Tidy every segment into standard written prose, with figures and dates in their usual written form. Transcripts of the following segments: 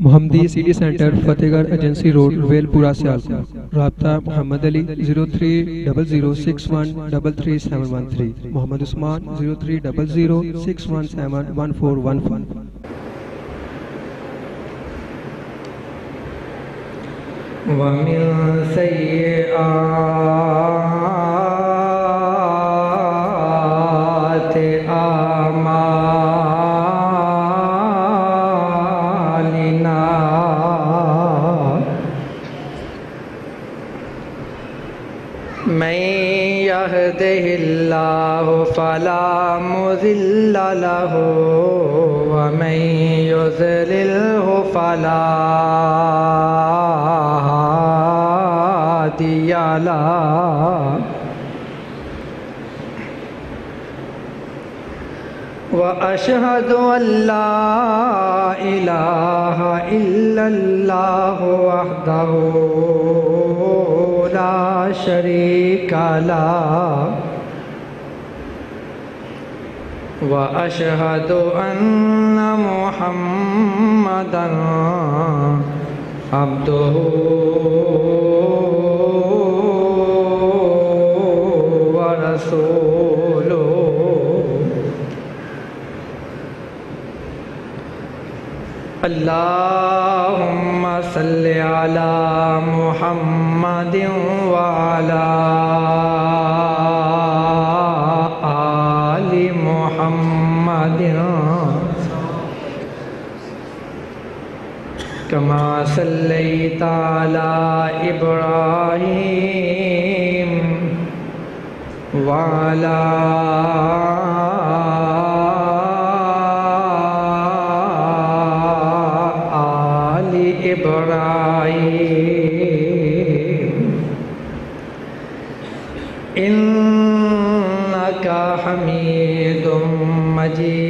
محمدی city centre فتح گڑھ agency road well پورہ سیالکوٹ. رابطہ محمد علی 0300613373 محمد عثمان 030061711415. ومن سيئات أعمالنا من يهده الله فلا مضل له ومن يضلله فلا هادي له وأشهد أن لا إله إلا الله وحده لا شريك له وأشهد أن محمدًا عبده ورسوله. اللهم صل على محمد وعلى آل محمد كما صليت على إبراهيم وعلى آل إبراهيم إنك حميد مجيد.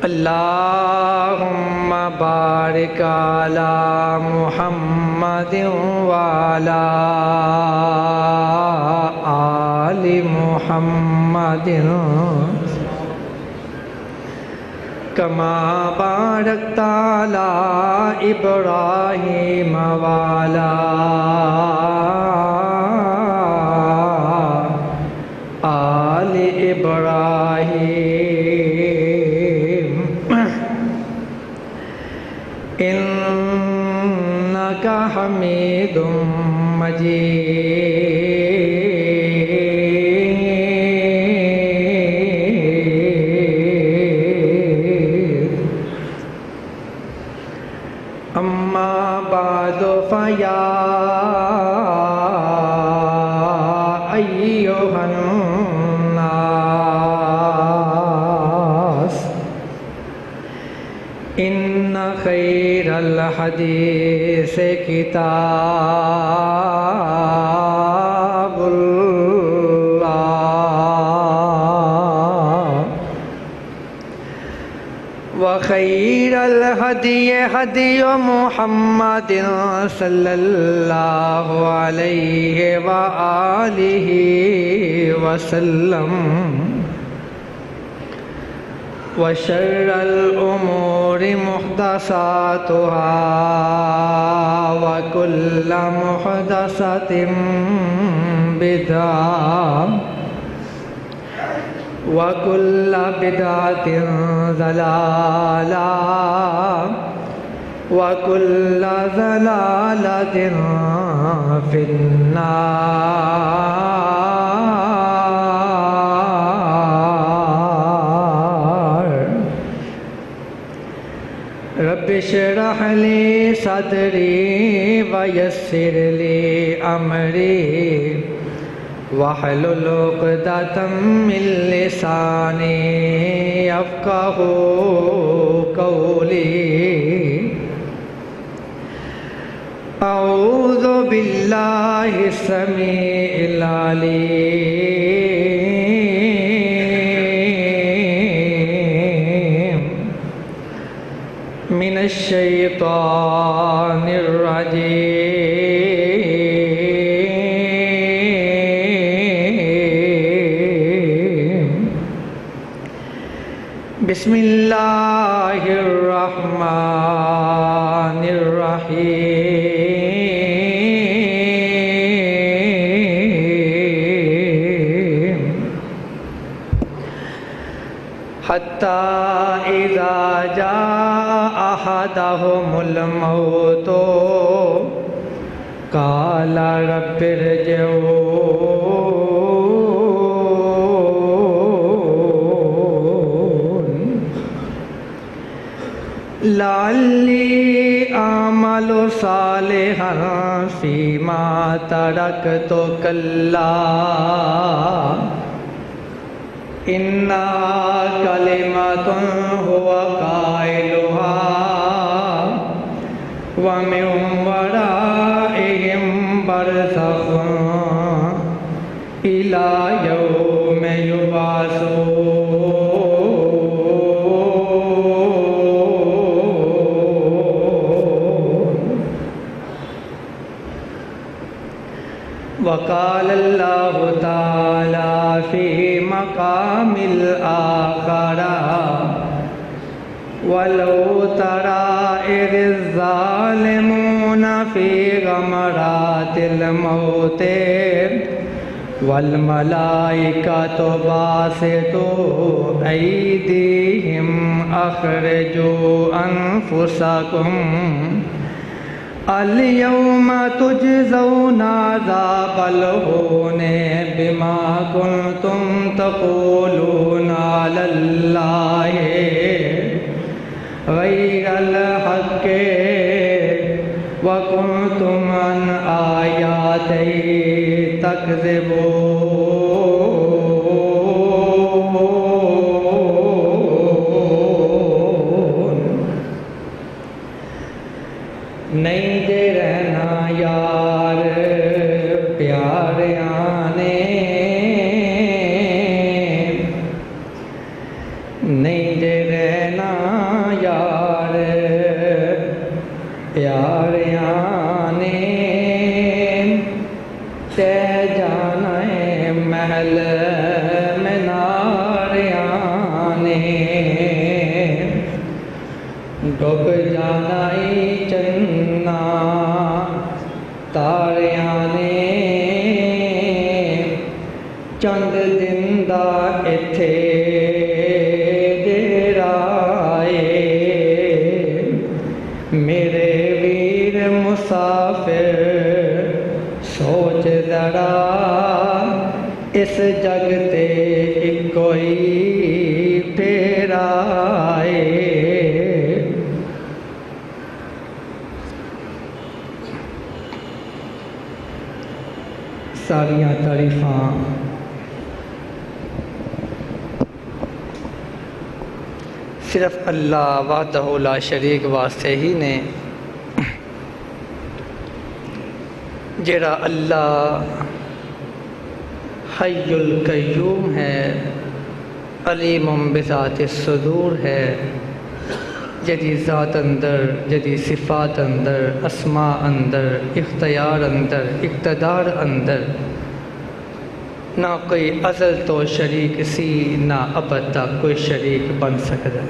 اللهم بارك على محمد وعلى آل محمد كما باركت على إبراهيم وعلى آل إبراهيم إنك حميد مجيد. أما بعد فيا أيها الناس إن خير الحديث كتاب الله وخير الهدي هدي محمد صلى الله عليه وآله وسلم وشر الأمور محدثاتها وكل محدثة بدعة وكل بدعة ضلالة وكل ضلالة في النار. رب اشرح لي صدري ويسر لي أمري واحلل عقدة من لساني يفقهوا قولي. أعوذ بالله السميع العليم من الشيطان الرجيم بسم اللہ الرحمن الرحیم حتی اذا جاء احدهم الموت قال رب ارجعون لعلی اعمل صالحا فیما ترکت کلا انہا کلمۃ هو قائلها ومن ورائهم برزخ إلى يوم يبعثون وقال الله تعالى في مقام الآخر ولو ترى إذ الظالمون في غمرات الموت والملائكة باسطوا أيديهم أخرجوا أنفسكم اليوم تجزون عذاب الهون بما كنتم تقولون على الله غیر الحق وکنتم عن آیاتہ تکذبون نہیں دے رہنا یار پیاریاں نے نہیں دے رہنا یار پیاریاں نے تے جانا ہے محل مناریاں نے ڈوب جانا ہے چنا تاریاں نے چند دن دا اتھے میرے ویر مسافر سوچ ذرا اس جگ تے کوئی پھیرا ہے ساریاں تعریفاں صرف اللہ وحدہ لا شریک واسطے ہی نے جڑا اللہ حی القیوم ہے علیم بذات الصدور ہے جدی ذات اندر جدی صفات اندر اسماء اندر اختیار اندر اقتدار اندر نہ کوئی ازل تو شریک سی نہ ابد تک کوئی شریک بن سکتا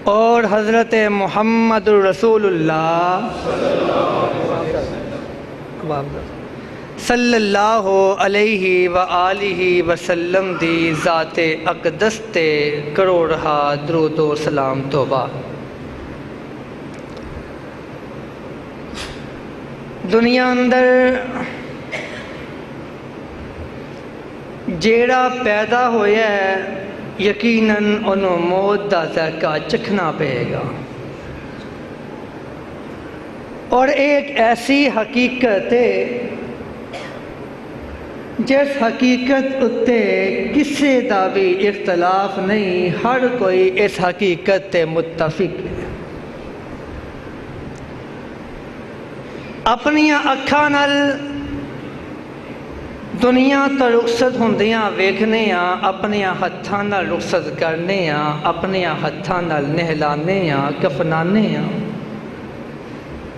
اور حضرت محمد رسول اللہ صلی اللہ علیہ وآلہ وسلم دی ذات اقدس تے کروڑہا درود و سلام توبہ دنیا اندر جیڑا پیدا ہویا ہے یقیناً انہوں موت دا ذائقہ چکھنا پڑے گا اور ایک ایسی حقیقت ہے جس حقیقت اتے کسی دا بھی اختلاف نہیں ہر کوئی اس حقیقت تے متفق ہے اپنی اکھاں نال دنیا تو رخصت ہوندیاں ویکھنے ہاں اپنی ہتھاں نال رخصت کرنے ہاں اپنی ہتھاں نال نہلانے ہاں کفنانے ہاں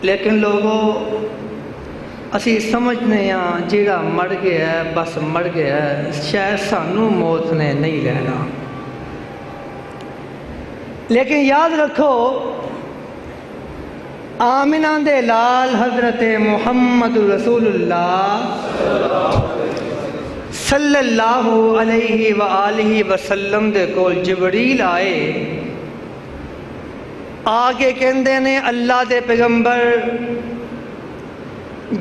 لیکن لوگوں اسی سمجھنے ہاں جیڑا مر گیا ہے بس مر گیا ہے، شاید سانوں موت نے نہیں لینا۔ لیکن یاد رکھو آمنہ دے لال حضرت محمد رسول اللہ صلی اللہ علیہ وآلہ وسلم دے کول جبریل آئے، آگے کہندے نے اللہ دے پیغمبر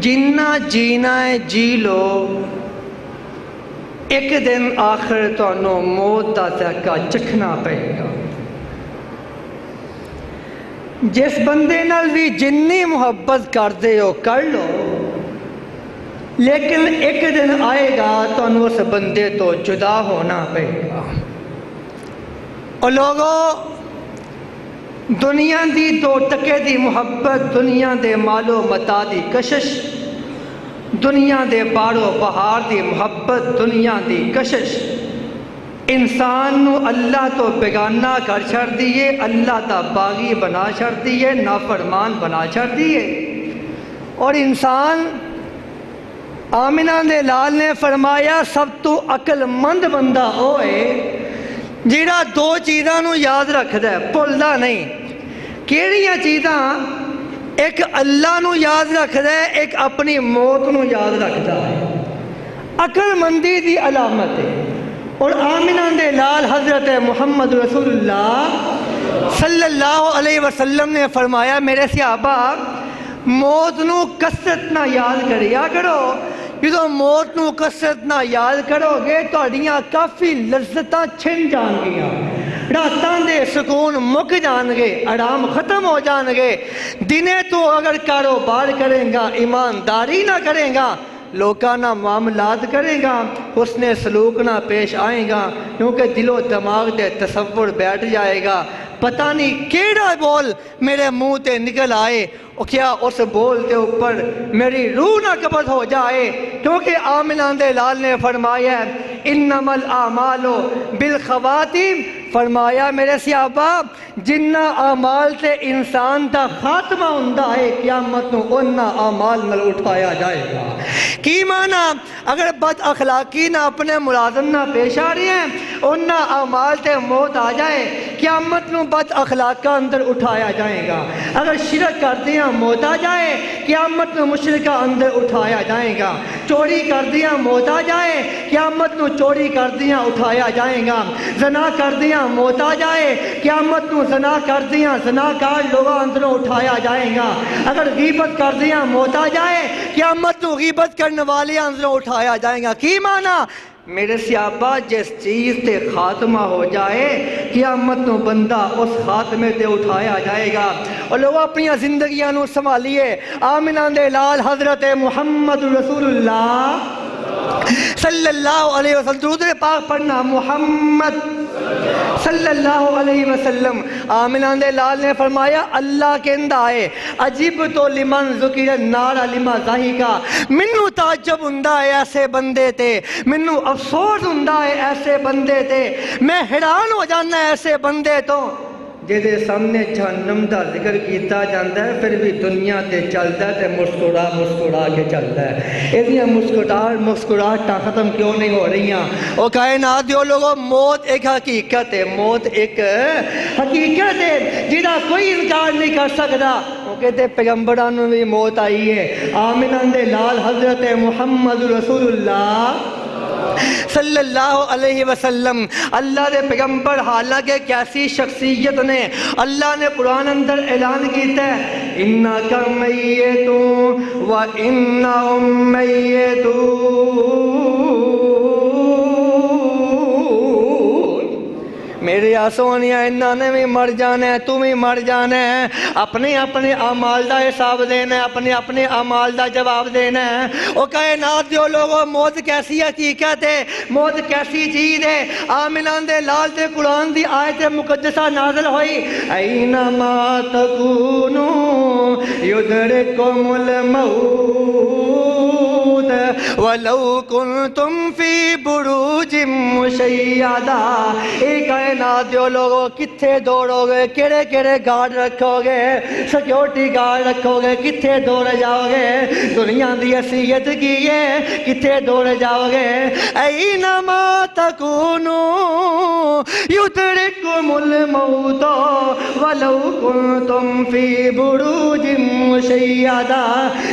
جنہ جینا ہے جی لو، ایک دن آخر تانوں موت دا ذائقہ چکھنا پڑے گا۔ جس بندے نال بھی جنی محبت کر دے ہو کر لو، لیکن ایک دن آئے گا تانوں اس بندے تو جدا ہونا پڑے گا۔ اور لوگوں دنیا دی دو ٹکے دی محبت، دنیا دے مالو متا دی کشش، دنیا دے بارو بہار دی محبت، دنیا دی کشش انسان نو اللہ تو بیگانہ کر چھڑ دیئے، اللہ تا باغی بنا چھڑ دیئے، نافرمان بنا چھڑ دیئے۔ اور انسان آمنہ دے لال نے فرمایا سب تو عقل مند بندہ ہوئے جیڑا دو چیزاں نو یاد رکھ دے، بھولدا نہیں۔ کیڑیاں چیزاں؟ ایک اللہ نو یاد رکھ دے، ایک اپنی موت نو یاد رکھ دے۔ عقل مندی دی علامت ہے۔ اور آمنہ دے لال حضرت محمد رسول اللہ صلی اللہ علیہ وسلم نے فرمایا میرے صحابہ موت نو کثرت نہ یاد کریا کرو، جدو موت نو کثرت نہ یاد کرو گے تہاڈیاں کافی لذتاں چھن جان گیاں، راتاں دے سکون مک جان گے، آرام ختم ہو جان گے۔ دنے تو اگر کاروبار کریں گا، ایمانداری نہ کریں گا، لوکانہ معاملات کرے گا، حسن سلوک نہ پیش آئیں گا، کیونکہ دل و دماغ دے تصور بیٹھ جائے گا۔ پتہ نہیں کیڑا بول میرے منہ تے نکل آئے، اور کیا اس بول تے اوپر میری روح نہ قبض ہو جائے، کیونکہ آمنہ دے لال نے فرمایا انما الاعمال بالخواتیم، فرمایا میرے صحابہ جنہ اعمال تے انسان دا خاتمہ ہوندا ہے قیامت نو انہاں اعمال نال اٹھایا جائے گا۔ کی معنی؟ اگر بد اخلاقی نہ اپنے ملازم نہ پیش آ رہی ہیں، انہاں اعمال تے موت آ جائے قیامت نو بد اخلاقہ اندر اٹھایا جائے گا۔ اگر شرک کرتے ہیں موت آ جائے قیامت نو مشرکہ اندر اٹھایا جائے گا۔ چوری کر دیا موت آ جائے قیامت نو چوری کر دیا اٹھایا جائے گا۔ زنا کر دیا موت آ جائے قیامت نو زنا کر دیا زناکار لوگوں اندروں اٹھایا جائے گا۔ اگر غیبت کر دیا موت آ جائے قیامت نو غیبت کرنے والے اندروں اٹھایا جائے گا۔ کی معنی؟ میرے صحابہ جس چیز تے خاتمہ ہو جائے قیامت نو بندہ اس خاتمے تے اٹھایا جائے گا۔ اور لوگ اپنی زندگیاں نو سنبھالیے۔ آمنہ دے لال حضرت محمد رسول اللہ صلی اللہ علیہ وسلم، درود پاک پڑھنا، محمد صلی اللہ علیہ وسلم۔ آمنہ دے لال نے فرمایا اللہ کہندا ہے عجیب تو لمن ذکر النار لما ضحکا، منو تعجب ہوندا ہے ایسے بندے تے، منو افسوس ہوندا ہے ایسے بندے تے، میں حیران ہو جانا ہے ایسے بندے تو جیدے سامنے جہنم دا ذکر کیتا جاندہ ہے پھر بھی دنیا تے چلتا ہے تے مسکرا کے چلتا ہے۔ ایدیاں مسکراہٹاں ختم کیوں نہیں ہو رہی ہیں؟ او کائنات دیو لوگوں، موت ایک حقیقت ہے، موت ایک حقیقت ہے جیدہ کوئی انکار نہیں کر سکتا۔ وہ کہتے پیغمبران میں بھی موت آئی ہے۔ آمنہ دے لال حضرت محمد رسول اللہ صلی اللہ علیہ وسلم اللہ دے پیغمبر، حالانکہ کیسی شخصیت نے اللہ نے قرآن اندر اعلان کیتا ہے اِنَّكَ مَيِّتٌ وَإِنَّهُمْ مَيِّتُونَ۔ میرے آسونیاں انہوں نے بھی مر جانا ہے، تم بھی مر جانا ہے، اپنے اپنے اعمال دا حساب دینا ہے، اپنے اپنے اعمال دا جواب دینا ہے۔ او کائنات دیو لوگوں، موت کیسی حقیقت ہے، موت کیسی چیز ہے۔ آمنہ دے لال دے قرآن دی آیت مقدسہ نازل ہوئی اینما تکونوا یدرککم الموت وَلَوْ كُنْتُمْ فِي بُرُوجٍ مُشَيَّدَةٍ۔ اے کائنات دیو لوگو کتھے دوڑو گے، کیڑے کیڑے گارڈ رکھو گے، سیکیورٹی گارڈ رکھو گے، کتھے دوڑ جاؤ گے؟ دنیا دی حیثیت کی ہے، کتھے دوڑ جاؤ گے؟ اینما تکونوا یدرککم الموت ولو کنتم فی بروج مشیدہ۔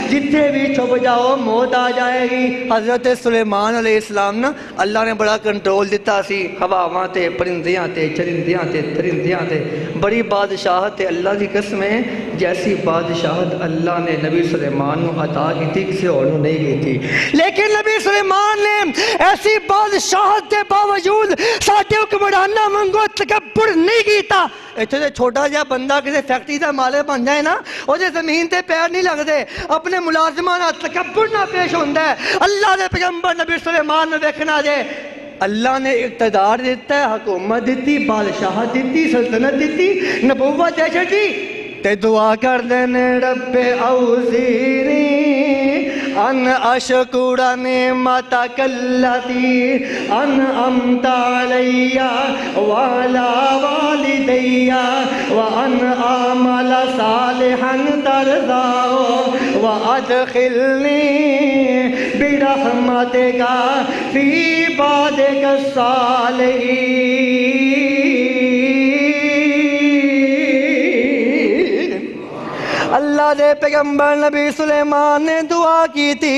جتھے بھی چھپ جاؤ موت آ جائے گی۔ حضرت سلیمان علیہ السلام نا اللہ نے بڑا کنٹرول دیتا سی، ہواواں تے، پرندیاں تے، چرندیاں تے، درندیاں تے، بڑی بادشاہت اللہ کی قسم ہے۔ جیسی بادشاہت اللہ نے نبی سلیمان کو عطا کی تھی کسی اور نے نہیں کی تھی، لیکن نبی سلیمان نے ایسی بادشاہت کے باوجود ساڈے حکمراناں منگو تکبر نہیں کیتا۔ اتنے سے چھوٹا جہا بندہ کسی فیکٹری کا مالک بن جائے نا، وہ زمین تے پیر نہیں لگتے، اپنے ملازماں نال تکبر نہ پیش ہوندا ہے۔ اللہ دے پیغمبر نبی سلیمان نے دیکھنا جے اللہ نے اقتدار دیتا ہے، حکومت دیتی، بادشاہت دیتی، سلطنت دیتی، نبوت دے چھڈی تے دعا کر دینے رب اوزینی ان اشکر نعمتک التی انعمت علی وعلی والدی وان اعمل صالحا ترضاه وادخلنی برحمتک فی عبادک الصالحین۔ اللہ دے پیغمبر نبی سلیمان نے دعا کی تھی،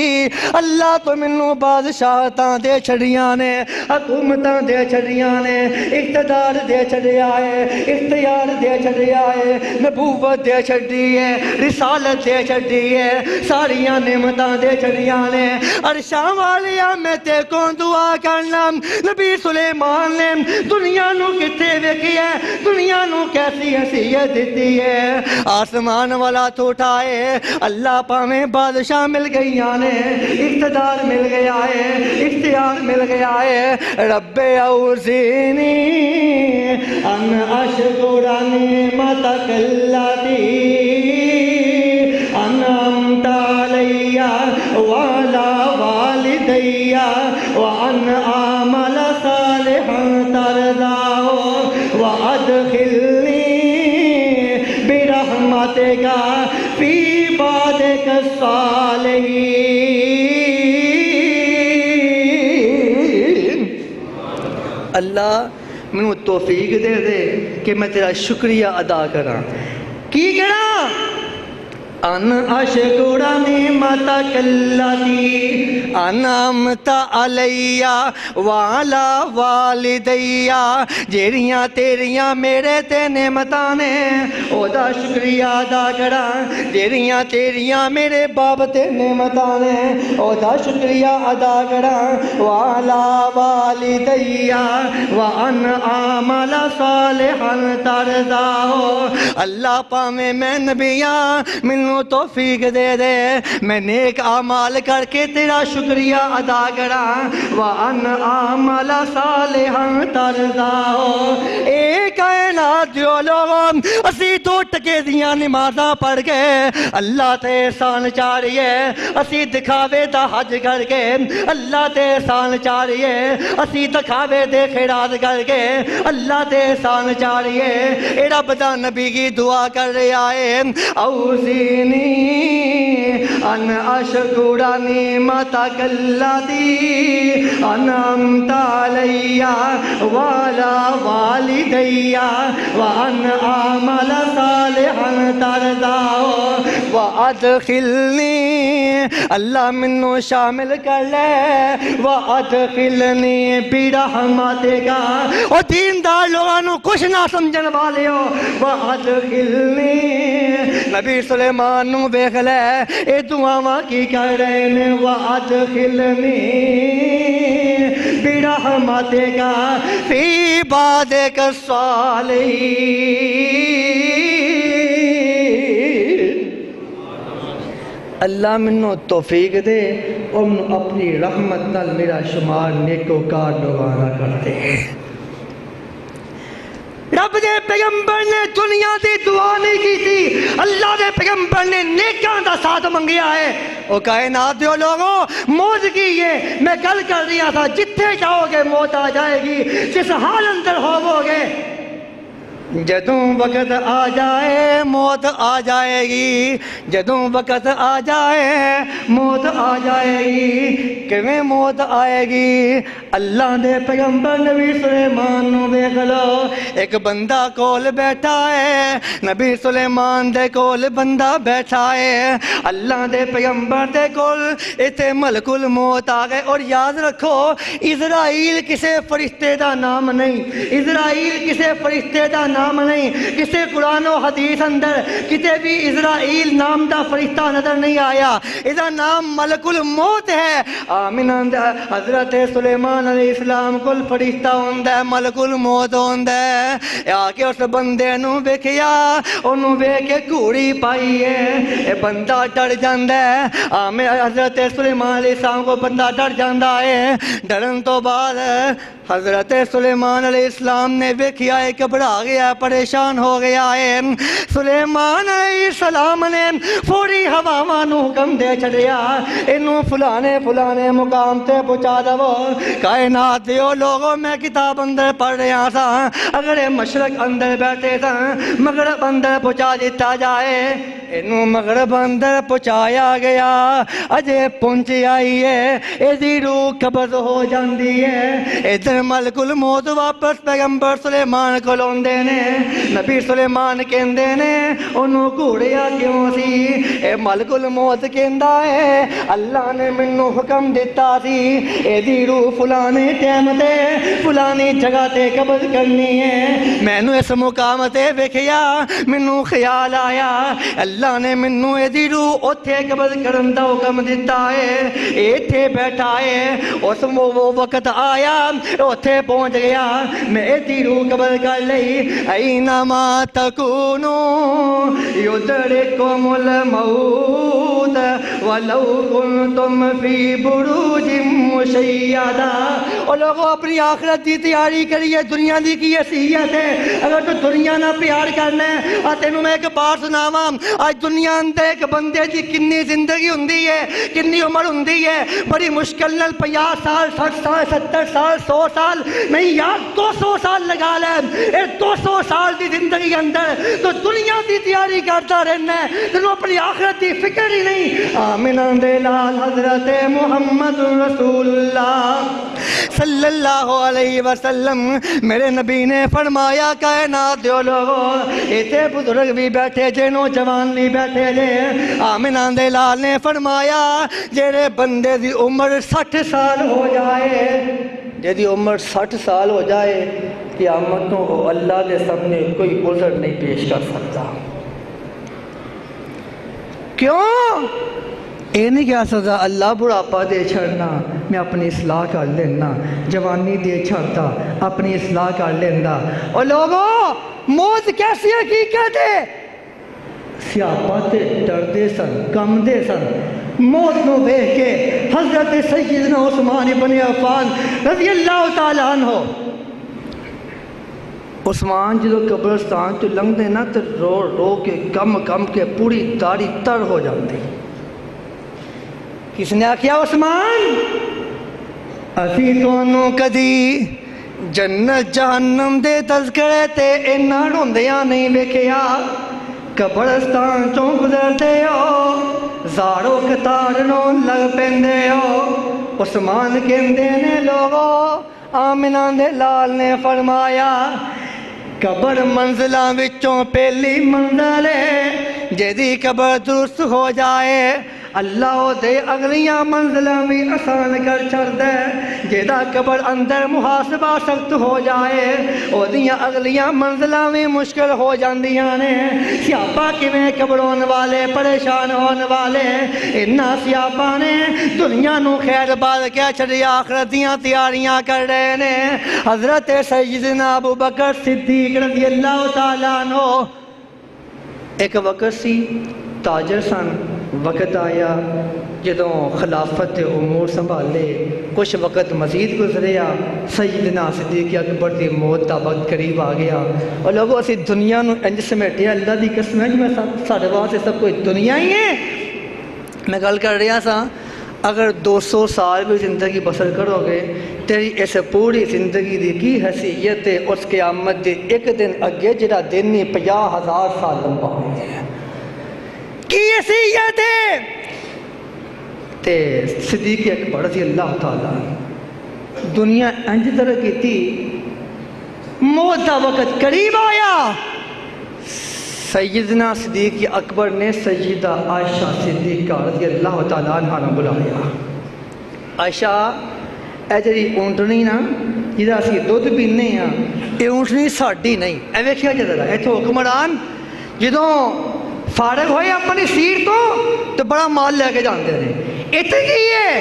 اللہ تو منو بادشاہتاں دے چھڑیاں نے، حکومتاں دے چھڑیاں نے، اقتدار دے چھڑیا ہے، اختیار دے چھڑیا ہے، نبوت دے چھڑی ہے، رسالت دے چھڑی ہے، ساریاں نعمتاں دے چھڑیاں نے۔ عرشاں والیا میں تے کون دعا کرنا؟ نبی سلیمان نے دنیا نو کتے ویکھی ہے، دنیا نو کیسی حیثیت دیتی ہے۔ آسمان والا تو اٹھائے، اللہ پاویں بادشاہ مل گئی نے، اقتدار مل گیا ہے، اختیار مل گیا ہے۔ رب اوزینی ان اشکر نعمتک التی انعمت علی وعلی والدی وان اعمل صالحا ترضاه وادخلنی برحمتک فی عبادک الصالحین۔ اللہ مینوں توفیق دے دے کہ میں تیرا شکریہ ادا کراں۔ کی کراں؟ ان اشکر نعمتک التی انعمت علی وعلی والدی، جیڑیاں تیریاں میرے تے نعمتاں نے او دا شکریہ ادا کراں، جیڑیاں تیریاں میرے باپ تے نعمتاں نے او دا شکریہ ادا کراں۔ وعلی والدی وان اعمل صالحا ترضاه، اللہ پاویں میں نبیاں منو توفیق دے دے میں نیک اعمال کر کے تیرا شکریہ ادا کراں۔ وَأَنْ أَعْمَلَ صَالِحًا تَرْضَاهُ۔ اے کائنات دیو لوگوں، اسی دو ٹکے دیاں نمازاں پڑھ کے اللہ تے احسان چاریے، اسی دکھاوے دا حج کر کے اللہ تے احسان چاریے، اسی دکھاوے دے خیرات کر کے اللہ تے احسان چاریے۔ اے رب دا نبی کی دعا کر رہا ہے، اوزینی ان اشکر نعمتک التی انعمت علی وعلی والدی وان اعمل صالحا ترضاه وادخلنی، اللہ منو شامل کر لے، وادخلنی برحمتک، او دیندار لوگاں نو کچھ نہ سمجھن والیو، وادخلنی۔ نبی سلیمان نو ویکھ لے اے دعاواں کی کر رہے نے، وادخلنی برحمتک فی عبادک الصالحین۔ اللہ منو توفیق دے اور منو اپنی رحمت نال میرا شمار نیکوکار لوگاں نہ کر دے۔ رب دے پیغمبر نے دنیا دی دعا نہیں کی تھی، اللہ دے پیغمبر نے نیکاں دا ساتھ منگیا ہے۔ او کائنات دے لوگوں، موت کی ہے، میں کل کر رہا تھا، جتھے جاؤ گے موت آ جائے گی، جس حال اندر ہوو گے جدوں وقت آ جائے موت آ جائے گی، جدوں وقت آ جائے موت آ جائے گی۔ کیویں موت آئے گی؟ اللہ دے پیغمبر نبی سلیمان نو دیکھ لو، ایک بندہ کول بیٹھا ہے، نبی سلیمان دے کول بندہ بیٹھا ہے، اللہ دے پیغمبر دے کول ایتھے ملک الموت آ گئے۔ اور یاد رکھو، اسرائیل کسے فرشتے دا نام نہیں، اسرائیل کسے فرشتے دا نام نہیں، کسے قرآن و حدیث اندر کتے بھی اسرائیل نام دا فرشتہ نظر نہیں آیا، اس نام ملک الموت ہے۔ آمین حضرت سلیمان علیہ السلام کل فرشتہ ہوندہ ہے، ملک الموت ہوندہ ہے۔ آ کے اس بندے نو ویکھیا، انہوں ویکھ کے گھوڑی پائی ہے، اے بندہ ڈر جاندہ ہے۔ آمین حضرت سلیمان علیہ السلام کو بندہ ڈر جاندہ ہے۔ ڈرن تو بعد حضرت سلیمان علیہ السلام نے ویکھیا ہے، گھبرا گیا، پریشان ہو گیا ہے۔ سلیمان علیہ السلام نے فوری ہواواں نو حکم دے چھڑیا، انہوں فلانے فلانے مقام تے پہنچا دو۔ کائنات دیو لوگوں، میں کتاب اندر پڑھ رہا تھا، اگر مشرق اندر بیٹھے تھا، مغرب اندر پہنچا دیتا جائے، انہوں مغرب اندر پہنچایا گیا، اجے پہنچ آئی ہے، ایدی روح قبض ہو جاندی ہے۔ ادھر ملک الموت واپس پیغمبر سلیمان کو لوندے نے، نبی سلیمان کہندے نے انہوں گھوڑیا کیوں سی؟ اے ملک الموت کہندا ہے اللہ نے منو حکم دیتا سی، ایدی روح فلانے ٹائم تے فلانی جگہ تے قبض کرنی ہے۔ میں نو اس مقام تے ویکھیا، منو خیال آیا اللہ نے منو ایدی روح اوتھے قبض کرن دا حکم دیتا ہے، ایتھے بیٹھا ہے۔ اس وہ وقت آیا، اوتھے پہنچ گیا، میں ایدی روح قبض کر لئی۔ اینما تکونو یدرککم الموت ولو کنتم فی بروج مشیدہ۔ اور لوگوں اپنی آخرت دی تیاری کریے، دنیا دی کی حیثیت ہے؟ اگر تو دنیا نہ پیار کرنا ہے، اور تینوں میں ایک بات سناواں، آج دنیا اندر ایک بندے دی کنی زندگی ہوندی ہے، کنی عمر ہوندی ہے، بڑی مشکل نال 50 سال 60 سال 70 سال 100 سال نہیں یار 200 سال لگا لے، اے 200 سال دی زندگی اندر تو دنیا دی تیاری کرتا رہنا ہے، تینوں اپنی آخرت دی فکر ہی نہیں۔ آمین دے لال حضرت محمد رسول اللہ صلی اللہ علیہ وسلم، میرے نبی نے فرمایا کائنات دیو لوگوں، ایتھے بزرگ بھی بیٹھے جے، نوجوان بھی بیٹھے جے۔ آمین دے لال نے فرمایا جیڑے بندے دی عمر 60 سال ہو جائے، جیدی عمر 60 سال ہو جائے، قیامتوں کو اللہ کے سامنے کوئی عذر نہیں پیش کر سکتا۔ کیوں؟ یہ نہیں کہہ سکتا اللہ بڑھاپا دے چھڑنا میں اپنی اصلاح کر لینا، جوانی دے چھڑتا اپنی اصلاح کر لینا۔ اور لوگوں، موت کیسی حقیقت ہے؟ سیاپا تے ڈردے سن، کم دے سن، موت نو دیکھ کے حضرت سیدنا عثمان بن عفان رضی اللہ تعالیٰ عنہ، عثمان جدو قبرستان تو لنگ دے نا تو رو رو کے کم کے پوری داڑھی تر ہو جاندی۔ کس نے آکھیا عثمان اسی تونوں کدی جنت جہنم دے تذکرے تے اینا روندیاں نہیں ویکھیا، قبرستان چوں گزرتے ہو زارو قطار رون لگ پیندے ہو۔ عثمان کہندے نے لوگوں، آمنہ دے لال نے فرمایا قبر منزلہ وچوں پہلی منزل ہے، جیدی قبر درست ہو جائے اللہ دے اگلیاں منزلیں بھی آسان کر چھڑ دے، جیدہ قبر اندر محاسبہ سخت ہو جائے او دیاں اگلیاں منزلیں بھی مشکل ہو جاندیاں نے۔ سیاپا کیویں قبرون والے پریشان ہون والے، انہاں سیاپا نے دنیا نو خیر باد کہہ چھڑی، آخرت دیاں تیاریاں کر رہے نے۔ حضرت سیدنا ابو بکر صدیق رضی اللہ تعالیٰ عنہ ایک وقت سی، تاجر سن، وقت آیا جدوں خلافت دے امور سنبھالے، کچھ وقت مزید گزریا، سیدنا صدیق اکبر دی موت دا وقت قریب آ گیا، اور لوگوں اسی دنیا نو انج سمیٹیا، اللہ دی قسم ہے کہ میں ساڈے واسطے سب کچھ دنیا ہی ہے۔ میں گل کر رہا سا، اگر 200 سال بھی زندگی بسر کرو گے، تیری اس پوری زندگی دی کی حیثیت ہے اس قیامت دے ایک دن اگے جڑا دن ہی 50,000 سال لمبا ہو گیا، کی حیثیت ہے؟ تے صدیق اکبر رضی اللہ تعالیٰ دنیا انج ترقی تھی، موت کا وقت قریب آیا، سیدنا صدیق اکبر نے سیدہ عائشہ صدیقہ رضی اللہ تعالیٰ عنہ نے بلایا۔ عائشہ اے جڑی اونٹنی نا جہاں اسی دودھ پینے ہاں، یہ اونٹنی ساڈی نہیں، اے ویکھیا جا اتوں حکمران جدوں فارغ ہوئے اپنی سیٹ تو بڑا مال لے کے جاندے نے، اتنے کی ہے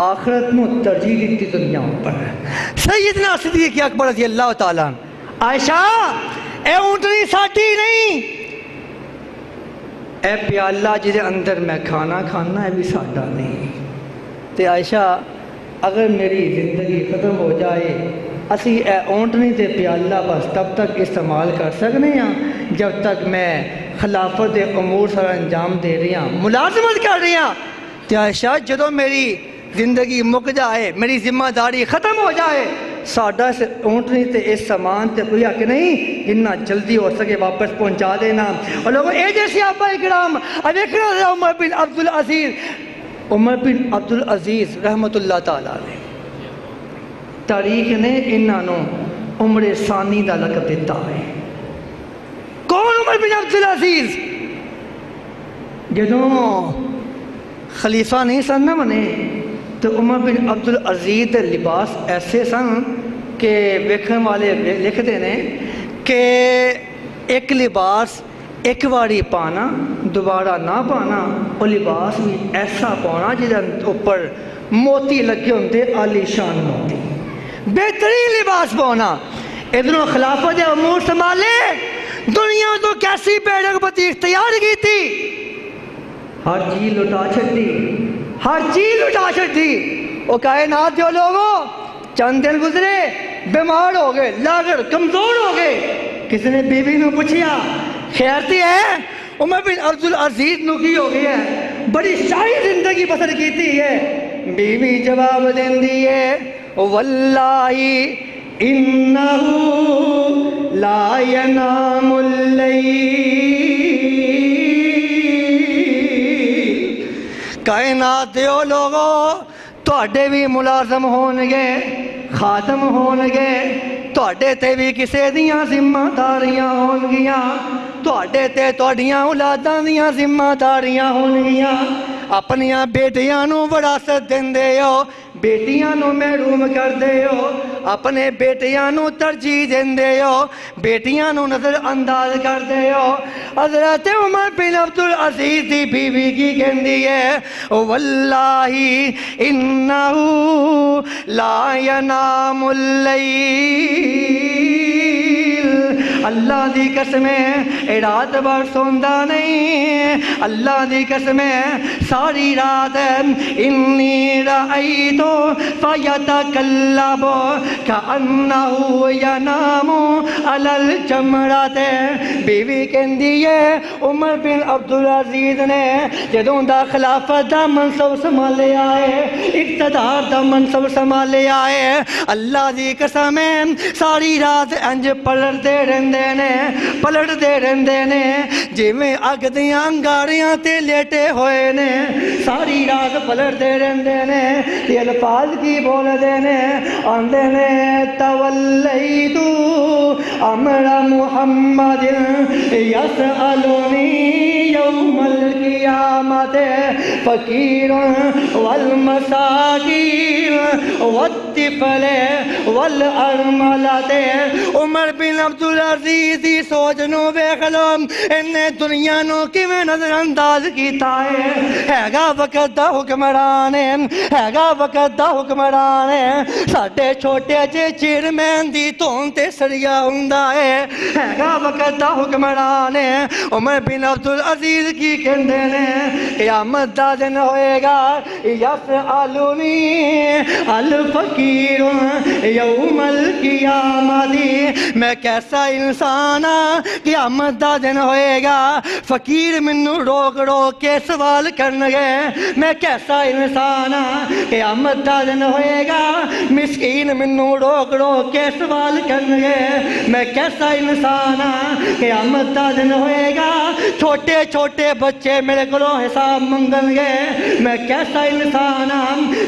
آخرت نو ترجیح دیتی دنیا پر۔ سیدنا صدیق اکبر رضی اللہ تعالیٰ عائشہ اے اونٹنی ساڈی نہیں، اے پیالہ جہدے اندر میں کھانا کھانا ہے بھی ساڈا نہیں۔ تے عائشہ اگر میری زندگی ختم ہو جائے، اسی اے اونٹنی تے پیالہ بس تب تک استعمال کر سکنے ہیں جب تک میں خلافت دے امور سر انجام دے رہی ہوں، ملازمت کر رہی ہوں۔ تے عائشہ جدوں میری زندگی مک جائے، میری ذمہ داری ختم ہو جائے، ساڈا اس اونٹنی تے اس سامان تے کوئی حق نہیں، جتنا جلدی ہو سکے واپس پہنچا دینا۔ اور لوگوں اے جیسے صحابہ کرام، دیکھنا عمر بن عبدالعزیز، عمر بن عبدالعزیز رحمۃ اللہ تعالیٰ علیہ، تاریخ نے انہوں عمر ثانی دا لقب دیتا ہے۔ کون عمر بن عبدالعزیز؟ جدوں خلیفہ نہیں سن نہ بنے تو عمر بن عبدالعزیز دے لباس ایسے سن کہ ویکھن والے لکھتے ہیں کہ ایک لباس ایک باری پانا دوبارہ نہ پانا، وہ لباس بھی ایسا پانا جہاں اوپر موتی لگے ہوتے، عالی شان موتی، بہترین لباس پانا۔ ادھروں خلافت امور سنبھالے، دنیا تو کیسی بے رغبتی اختیار کی تھی، ہر چیز لٹا چھٹی، ہر چیز لٹا چھٹی۔ وہ کائنات جو لوگوں چند دن گزرے بیمار ہو گئے، لاغر کمزور ہو گئے، کسی نے بیوی نے پوچھیا خیرتی ہے عمر بن عبدالعزیز نو کی ہو گیا ہے، بڑی شاہی زندگی بسر کیتی ہے؟ بیوی جواب دین دی ہے واللہ انہو لا ینام اللیل، کائنات دیو لوگوں تواڈے بھی ملازم ہونگے، خادم ہونگے، تواڈے تے بھی کسے دیاں ذمہ داریاں ہونگیاں، تواڈے تے تواڈیاں اولاداں دیاں ذمہ داریاں ہونگیاں۔ اپنیاں بیٹیاں نو وراثت دیندے ہو، بیٹیاں نو محروم کر دے ہو، اپنے بیٹیاں نو ترجیح دیندے ہو، بیٹیاں نو نظر انداز کر دے ہو۔ حضرت عمر بن عبدالعزیز دی بیوی کی کہندی ہے واللہ انہو لا ینام اللیل، اللہ دی قسمیں رات بھر سوندا نہیں، اللہ دی قسمیں ساری رات انی رأیتو فیتکلب کأنہ ینام علی الجمرۃ۔ بیوی کہندی ہے عمر بن عبدالعزیز نے جدوں دا خلافت دا منصب سنبھالیا ہے، اقتدار دا منصب سنبھالیا ہے، اللہ دی قسمیں ساری رات انج پلٹتے رہندے نے جویں اگ دیاں انگاریاں تے لیٹے ہوئے نے، ساری رات پلٹتے رہندے نے۔ یہ الفاظ کی بولدے نے، آندے نے تولیتو امر محمد یسألنی یوم القیامت فقیر والمساکین والطفل والارملت۔ عمر بن عبدالعزیز دی سوچ نو ویکھ لو انہیں دنیا نو کیویں نظر انداز کیتا ہے گا وقت دا حکمران ہے گا وقت دا حکمران ہے ساڈے چھوٹے جے چیئرمین دی تون تے سریا ہوندا ہے گا وقت دا حکمران ہے عمر بن عبدالعزیز کی کہندے نے قیامت دا دن ہوئے گا یسألنی الفقیر یوم القیامت میں کیسا انسان قیامت دا دن ہوئے گا فقیر منو روک روک کے سوال کرنگے میں کیسا انسان قیامت دا دن ہوئے گا مسکین منو روک روک کے سوال کرنگے میں کیسا انسان قیامت دا دن ہوئے گا چھوٹے چھوٹے بچے میرے کو حساب منگن گے میں کیسا انسان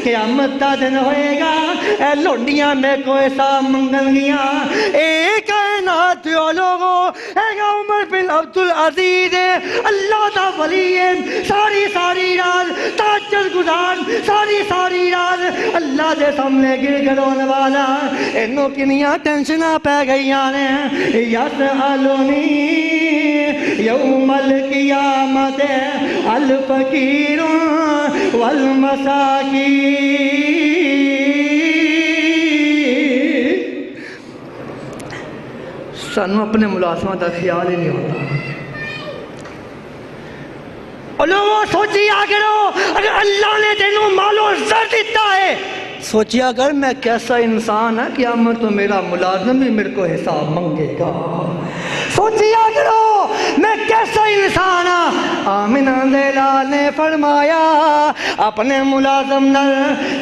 قیامت دا دن ہوئے گا اے لونڈیاں میرے کو حساب منگن گیا ایک کائنات لوگوں اے عمر بن عبدالعزیز اللہ دا ولی ہے ساری ساری رات تہجد گزار ساری رات اللہ دے سامنے گر گڑون والا انہوں کنیاں ٹینشناں پہ گئیاں نے یسألنی یوم القیامت الفقیر والمساکین سانو اپنے ملازمہ دا خیال ہی نہیں ہوتا اور لوگوں سوچیا کرو اگر اللہ نے تینوں مال و زر دیتا ہے سوچیا اگر میں کیسا انسان ہے قیامت تو میرا ملازم بھی میرے کو حساب منگے گا سوچیا کرو میں کیسا انسان ہوں آمنہ دلال نے فرمایا اپنے ملازم نل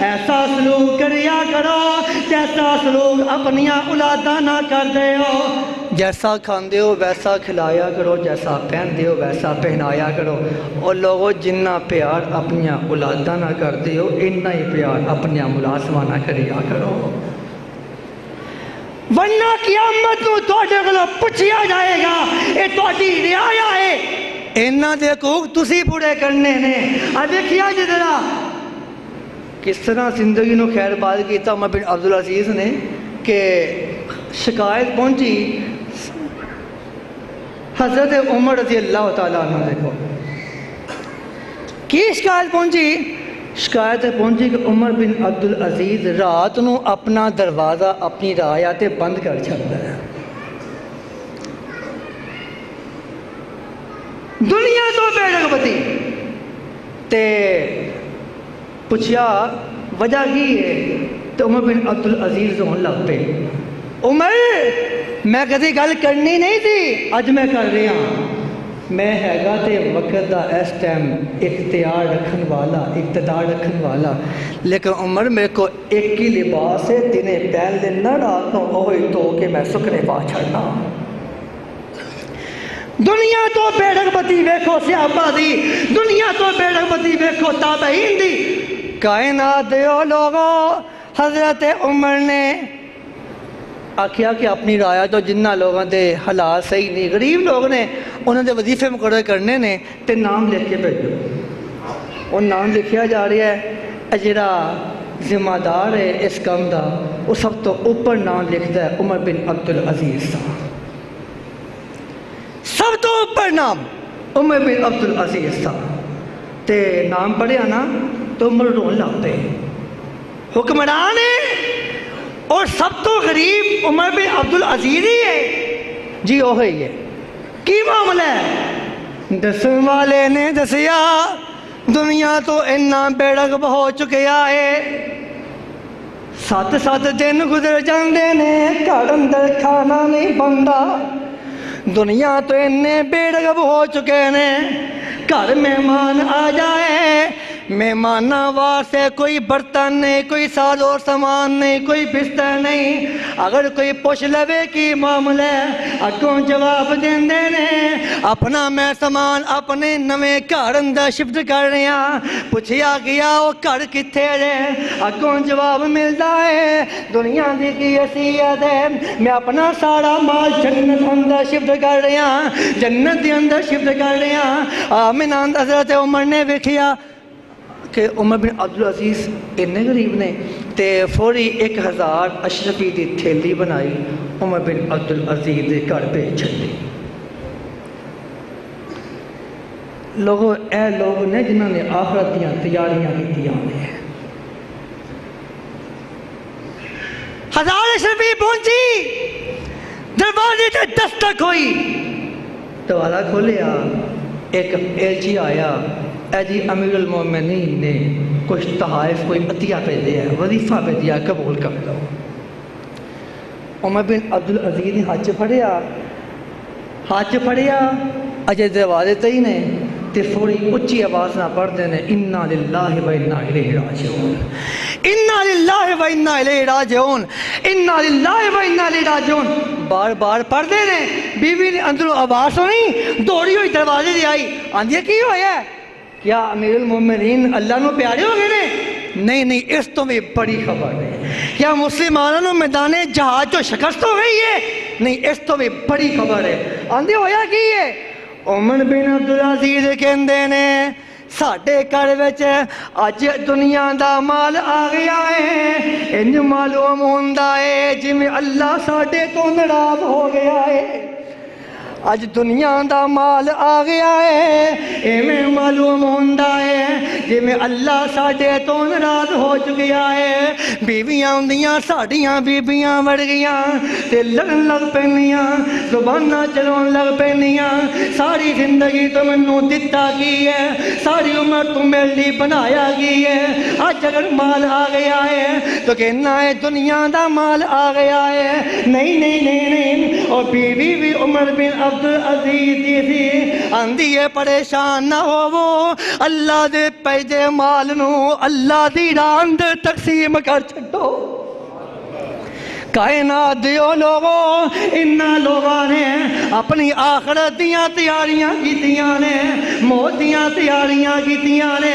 ایسا سلوک کریا کرو جیسا سلوک اپنی اولادہ نہ کر دے ہو جیسا کھاندے ہو ویسا کھلایا کرو جیسا پہن دے ہو ویسا پہنایا کرو اور لوگوں جنہ پیار اپنی اولادہ نہ کر دے ہو اتنا ہی پیار اپنی ملازمہ نہ کریا کرو ورنہ قیامت کو توڑے گلو پچھیا جائے گا اے توڑی رعایا ہے انہاں دے حقوق تسی پورے کرنے نے اب دیکھیا جی ذرا کس طرح زندگی نو خیر باد کیتا عمر بن عبدالعزیز نے کہ شکایت پہنچی حضرت عمر رضی اللہ تعالیٰ عنہ دیکھو کی شکایت پہنچی کہ عمر بن عبدالعزیز رات نو اپنا دروازہ اپنی رعایا تے بند کر چھڑتا ہے دنیا تو بے رغبتی تے پوچھیا وجہ کی ہے تو عمر بن عبدالعزیز ہون لگ پے عمر میں کدی گل کرنی نہیں تھی اج میں کر رہا ہوں میں ہے گا تے وقت دا اس ٹائم اختیار رکھن والا اقتدار رکھن والا لیکن عمر میرے کو ایک ہی لباس ہے دنے پہن دینا رات کو وہی تو کہ میں سکنے پا چھڑنا دنیا تو بے رغبتی ویکھو صحابہ دی دنیا تو بے رغبتی ویکھو تابعین دی کائنات دیو لوگوں حضرت عمر نے آکھیا کہ اپنی رعایا تو جنہ لوگوں دے حالات صحیح نہیں غریب لوگ نے انہوں دے وظیفے مقرر کرنے نے تے نام لکھ کے بھیجو وہ نام لکھیا جا رہا ہے اجرا ذمہ دار ہے اس کام دا وہ سب تو اوپر نام لکھتا ہے عمر بن عبدالعزیز دا سب تو اوپر نام عمر بن عبدالعزیز دا تے نام پڑھیا نا تو عمر رون لگ پے حکمران ہے اور سب تو غریب عمر بن عبدالعزیز ہی ہے جی وہی ہے کی معاملہ ہے دسن والے نے دسیا دنیا تو اتنا بے رغب ہو چکیا ہے 7 دن گزر جاندے نے گھر اندر کھانا نہیں بنتا دنیا تو اتنے بے رغب ہو چکے نے گھر مہمان آ جائے مہمان واسطے کوئی برتن نہیں کوئی ساز و سامان نہیں کوئی بستر نہیں اگر کوئی پوچھ لوے کی معاملہ اگوں جواب دیندے نے اپنا میں سامان اپنے نویں گھر اندر شفٹ کر رہے ہیں پوچھیا گیا وہ گھر کتھے ہے اگوں جواب ملتا ہے دنیا دی کی حیثیت ہے میں اپنا سارا مال جنت اندر شفٹ کر رہے ہیں جنت کے اندر شفٹ کر رہے ہیں آمین حضرت عمر نے ویکھیا کہ عمر بن عبدالعزیز اتنے غریب نے تے فوری 1000 اشرفی دی تھیلی بنائی عمر بن عبدالعزیز دے گھر بھیج چھڈی لوگوں اے لوگ نے جنہوں نے آخرت دیا تیاریاں کی نے ہزار شریف پہنچی دروازے تے دستک ہوئی دوبارہ کھولیا ایک ایلچی آیا اے جی امیر المومنین نے کچھ تحائف کوئی عطیہ بھیجا ہے وظیفہ بھیجا قبول کر لو عمر بن عبدالعزیز نے ہاتھ پھڑیا اجے دروازے تے ہی نے تے تھوڑی اچھی آواز نہ پڑھتے ہیں انا للہ و انا الیہ راجعون انا للہ و انا الیہ راجعون انا للہ و انا الیہ راجعون بار بار پڑھتے ہیں بیوی نے اندروں آواز سنی دوڑی ہوئی دروازے دے آئی آندھی کی ہویا ہے کیا امیر المومنین اللہ نو پیارے ہو گئے نے نہیں اس تو بھی بڑی خبر ہے کیا مسلمانوں نو میدان جہاد جو شکست ہو گئی ہے نہیں اس تو بھی بڑی خبر ہے آندھی ہویا کی ہے عمر بن عبدالعزیز کہندے نے ساڈے گھر وچ اج دنیا دا مال آ گیا ہے انج معلوم ہوندا ہے جویں اللہ ساڈے تو ناراض ہو گیا ہے اج دنیا دا مال آ گیا ہے ایویں معلوم ہوندا ہے جویں اللہ ساڈے تو ناراض ہو چکیا ہے بیویاں ہوندیاں ساڈیاں بیبیاں وڑ گیاں تے لڑن لگ پینیاں زباناں چلاون لگ پینیاں ساری زندگی تو مینوں دتا کی ہے ساری عمر تو میرے لیے بنایا کی ہے اج اگر مال آ گیا ہے تو کہنا ہے دنیا دا مال آ گیا ہے نہیں اور بیوی بھی عمر بن عبدالعزیز دی تھی آندھی ہے پریشان نہ ہوو اللہ دے پیجے مال نو اللہ دی راہ اندر تقسیم کر چھڈو کائنات دیو لوگوں انہاں لوگاں نے اپنی آخرت دیاں تیاریاں کیتیاں نے موت دیاں تیاریاں کیتیاں نے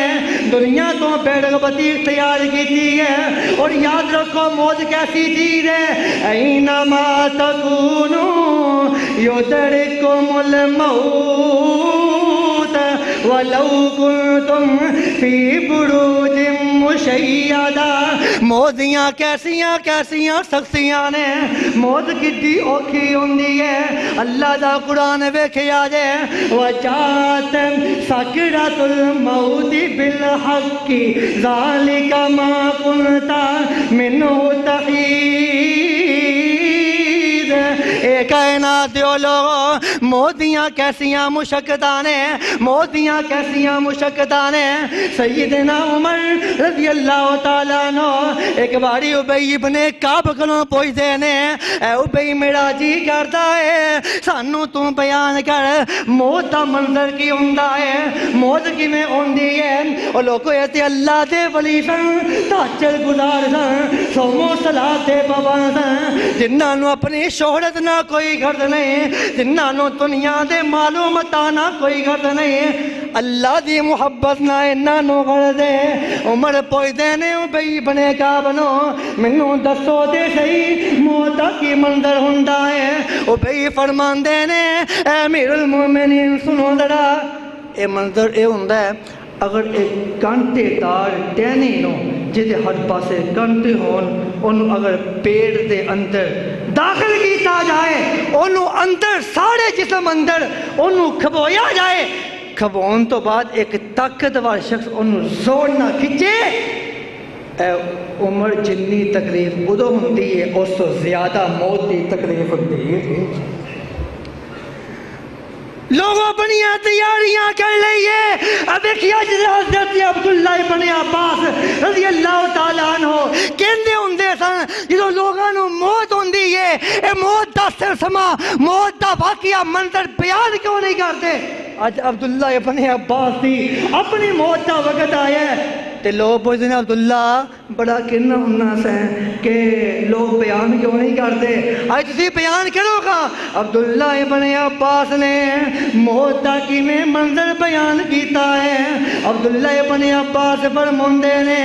دنیا تو بیڑ بتی تیار کیتی ہے اور یاد رکھو موت کیسی چیز ہے اینما تکونو یدرککم الموت ولو کنتم فی بروج مشیدہ موت دیاں کیسیاں سختیاں نے موت کتنی اوکھی ہوندی ہے اللہ دا قرآن ویکھیا جے وجات سکرۃ الموت بالحق ذالک ما کنت منہ تحید اے کائنات دیو لوگو موت دیاں کیسیاں مشقتاں نے موت دیاں کیسیاں مشقتاں نے سیدنا عمر رضی اللہ تعالیٰ عنہ ایک باری ابی ابن کعب کولوں پوچھدے نے اے ابی میرا جی کردا ہے سانوں تو بیان کر موت دا منظر کی ہوندا ہے موت کیویں ہوندی ہے او لوکو اے تے اللہ دے ولی سن تہجد گزار سن صوم و صلاۃ دے پابند سن جنہاں نو اپنی شہرت نہ کوئی غرض نہیں جنہاں نو دنیا دے مال و متاع نہ کوئی غرض نہیں اللہ دی محبت نہ انہاں نو غرض ہے عمر پوچھدے نے ابی ابن کعب نو مینوں دسو تے صحیح موت دا کی منظر ہوندا ہے ابی فرماندے نے اے امیر المومنین سنو ذرا اے منظر اے ہوندا ہے اگر ایک کانٹے دار ٹہنی نو جہدے ہر پاسے کانٹے ہون انہوں اگر پیڑ دے اندر داخل کیتا جائے انہوں اندر سارے جسم اندر انہوں کھبویا جائے کھبون تو بعد ایک طاقتور شخص انہوں زور نہ کھچے اے عمر جنی تکلیف ادو ہوندی ہے اس تو زیادہ موت دی تکلیف ہوندی ہے لوگوں بنیا تیاریاں کر لئیے اب ایک حضرت عبداللہ ابن عباس رضی اللہ تعالیٰ عنہ کہندے ہوندے سن جدوں لوگاں نو موت ہوندی ہے اے موت دا سلسلہ موت دا واقعہ منظر بیان کیوں نہیں کرتے آج عبداللہ ابن عباس دی اپنی موت دا وقت آیا ہے تے لوگ پوچھتے ہیں عبداللہ بڑا کہنا ہونا سے کہ لوگ بیان کیوں نہیں کرتے آج تسی بیان کرو گا عبداللہ ابن عباس نے موت دا کیویں منظر بیان کیتا ہے عبداللہ ابن عباس فرماندے نے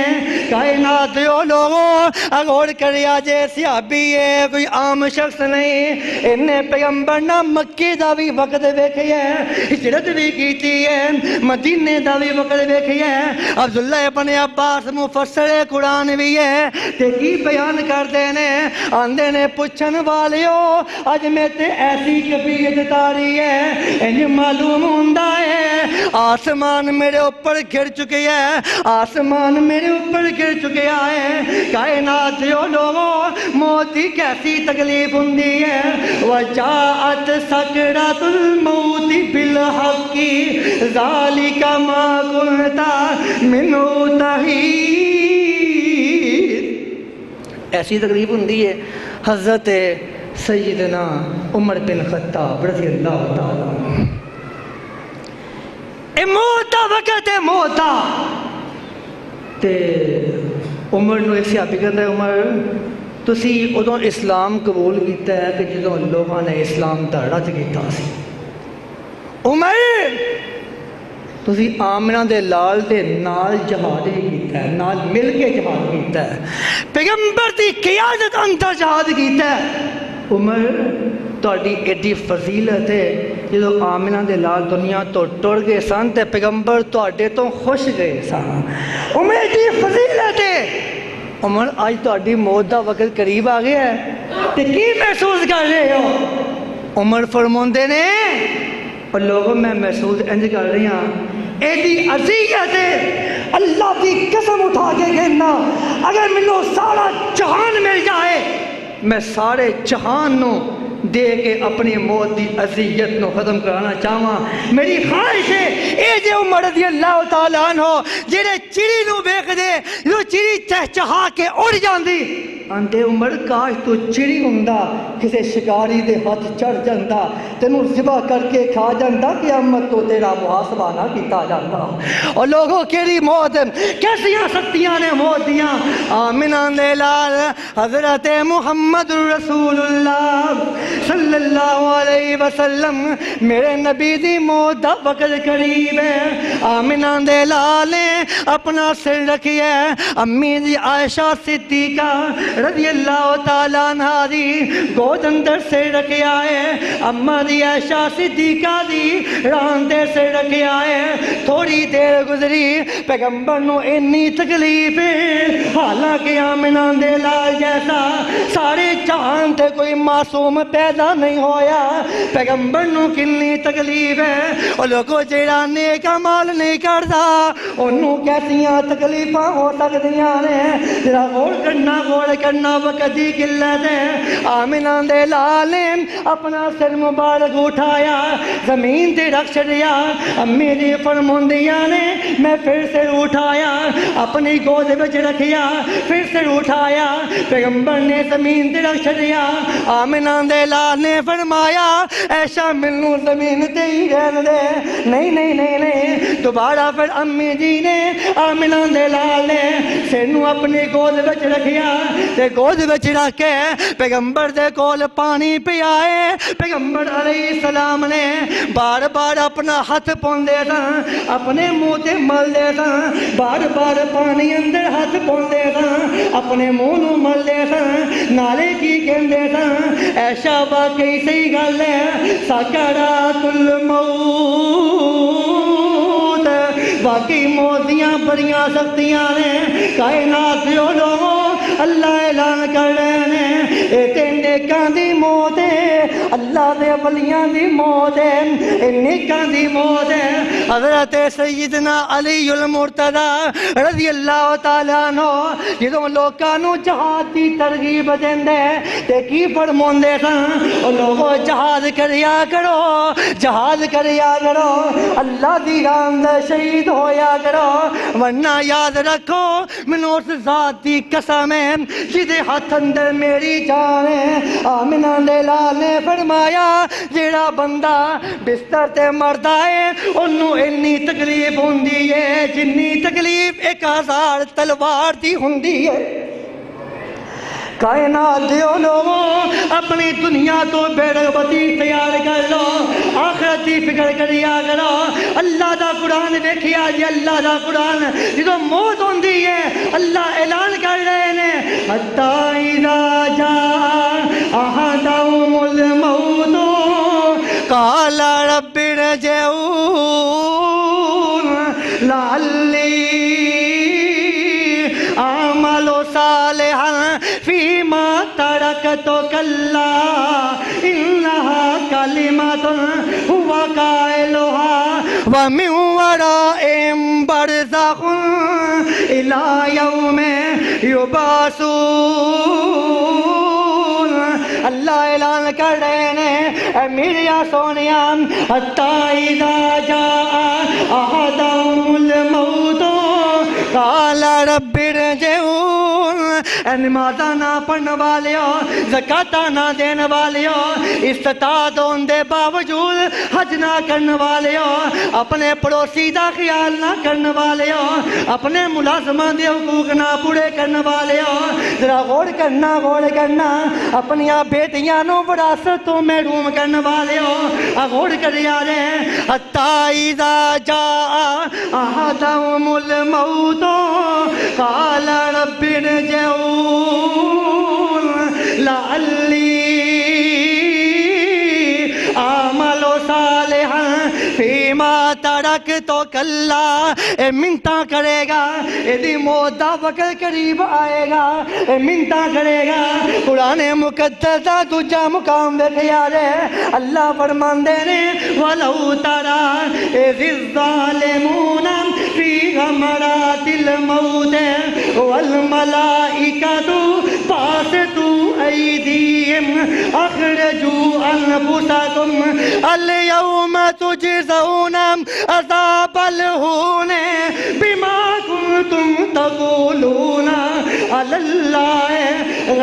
کائنات دیو لوگوں اغور کریا جے صحابی ہے کوئی عام شخص نہیں انہیں پیغمبر نہ مکے دا بھی وقت ویکھیا ہے ہجرت بھی کیتی ہے مدینے دا بھی وقت ویکھیا ہے عبداللہ ابن ابن عباس مفسر قرآن بھی ہے تے کی بیان کرتے نے آندے نے پوچھن والیو اج میں تے ایسی کفیت تاری ہے انج معلوم ہوندا ہے آسمان میرے اوپر گر چکے ہے آسمان میرے اوپر گر چکے ہے کائنات جو لوگوں موت کی کیسی تکلیف ہوندی ہے وجاءت سکرات الموت بالحق ذالک ما کنت منہ تحید ایسی تکلیف ہوندی ہے حضرت سیدنا عمر بن خطاب رضی اللہ تعالیٰ عنہ اے موت دا وقت ہے موت دا تے عمر نو ایک صحابی کہندا ہے عمر تسی ادوں اسلام قبول کیتا ہے کہ جدوں لوگاں نے اسلام دا رد کیتا سی عمر تسی آمنہ دے لال دے نال جہاد ہی کیتا ہے نال مل کے جہاد کیتا ہے پیغمبر دی قیادت اندر جہاد کیتا ہے عمر تہاڈی ایڈی فضیلت ہے جدو آمنہ دے لال دنیا تو ٹر گئے سن تے پیغمبر تہاڈے تو خوش گئے سن عمر ایڈی فضیلت ہے عمر آج تہاڈی موت دا وقت قریب آ گیا ہے تے کی محسوس کر رہے ہو عمر فرماندے نے اور لوگوں میں محسوس انج کر رہی ہوں ایڈی اذیت ہے اللہ کی قسم اٹھا کے کہنا اگر مینوں سارا جہان مل جائے میں سارے جہان نو دے کے اپنی موت دی اذیت نو ختم کرانا چاہواں میری خواہش ہے اے جے عمر رضی اللہ تعالیٰ عنہ جڑے چڑی نو ویکھ دے جو چڑی چہچہا کے اڑ جاندی آندے عمر کاش تو چڑی ہوندا کسے شکاری دے ہاتھ چڑھ جاندا تینوں ذبح کر کے کھا جاندا قیامت تو تیرا محاسبہ نہ کیتا جاندا اور لوگوں کیڑی موت کیسیاں سختیاں نے موت دیاں آمنہ دے لال حضرت محمد رسول اللہ صلی اللہ علیہ وسلم میرے نبی دی موت دا وقت قریب ہے آمنہ دے لال نے اپنا سر رکھیا امی دی عائشہ صدیقہ رضی اللہ تعالیٰ عنہ دی گود اندر سے رکھیا ہے اماں دی عائشہ صدیقہ دی ران دے سے رکھیا ہے تھوڑی دیر گزری پیغمبر نو اتنی تکلیف ہے حالانکہ آمنہ دے لال جیسا سارے جہان تے کوئی معصوم پیدا نہیں ہویا پیغمبر نو کنی تکلیف ہے اور لوگوں جیڑا نیک عمل نہیں کردا انہوں کیسیاں تکلیفاں ہو سکدیاں نے ذرا غور کرنا وقت دی قلت ہے آمنہ دے لال نے اپنا سر مبارک اٹھایا زمین تے رکھ چھڑیا امی دی فرماندیاں نے میں پھر سے اٹھایا اپنی گود وچ رکھیا پھر سے اٹھایا پیغمبر نے زمین تے رکھ چھڑیا آمنہ دے لال نے فرمایا ایشا مینوں زمین تے ہی رہن دے نہیں نہیں نہیں نہیں دوبارہ پھر امی جی نے آمنہ دے لال نے سر نو اپنی گود وچ رکھیا تے گود وچ رکھ کے پیغمبر دے کول پانی پیائے پیغمبر علیہ السلام نے بار بار اپنا ہاتھ پوندے سن اپنے منہ تے ملدے سن بار بار پانی اندر ہاتھ پوندے سن اپنے منہ نو ملدے سن نالے کی کہندے سن ایشا واقعی صحیح گل ہے سکرات الموت واقعی موت دیاں بڑیاں سختیاں نے کائنات جو لوگوں اللہ اعلان کر رہے ہیں اے تے نیکاں دی موت ہے اللہ دے ولیاں دی موت ہے اے نیکاں دی موت ہے حضرت سیدنا علی المرتضی رضی اللہ تعالیٰ عنہ جدوں لوکاں نو جہاد دی ترغیب دیندے تے کی فرماندے سن او لوگو جہاد کریا کرو اللہ دی راہ اندر شہید ہویا کرو ورنہ یاد رکھو مینوں اس ذات دی قسم ہے جدے ہاتھ اندر میری جان ہے آمنہ دے لال نے فرمایا جیڑا بندہ بستر تے مردا ہے انہوں اتنی تکلیف ہوندی ہے جنی تکلیف 1000 تلوار دی ہوندی ہے کائنات دیو لوگوں اپنی دنیا تو بیڑبتی تیار کر لو آخرت دی فکر کریا کرو اللہ دا قرآن دیکھیا جی اللہ دا قرآن جدو موت ہوندی ہے اللہ اعلان کر رہے ہیں حتی اذا جاء احدهم الموت قال رب ارجعون لعلی صالحا فيما تركت كلا إنها كلمة هو قائلها ومن ورائهم برزخ إلى يوم يبعثون. اللہ اعلان کر رہے ہیں اے میرے سونیا حتی اذا جاء احدهم الموت قال رب ارجعون. اے نمازاں نہ پڑھنے والیو، زکاتاں نہ دینے والیو، استطاعت ہونے دے باوجود حج نہ کرنے والیو، اپنے پڑوسی دا خیال نہ کرنے والیو، اپنے ملازماں دے حقوق نہ پورے کرنے والیو، ذرا غور کرنا اپنی بیٹیاں نو وراثت تو محروم کرنے والیو غور کریا جے. حتی اذا جاء احدهم الموت قال رب ارجعون لعلی اعمل صالحا فیما ترکت کلا. اے منتاں کرے گا، ایدی موت دا وقت قریب آئے گا، اے منتاں کرے گا. قرآن مقدس دا دوجا مقام دیکھیا جے اللہ فرماندے نے وَلَوْ تَرَى إِذِ الظَّالِمُونَ فِي غَمَرَاتِ الْمَوْتِ وَالْمَلَائِكَةُ بَاسِطُو أَيْدِيهِمْ أَخْرِجُوا أَنفُسَكُمْ الْيَوْمَ تُجْزَوْنَ عَذَابَ الْهُونِ بِمَا كُنتُمْ تَقُولُونَ عَلَى اللَّهِ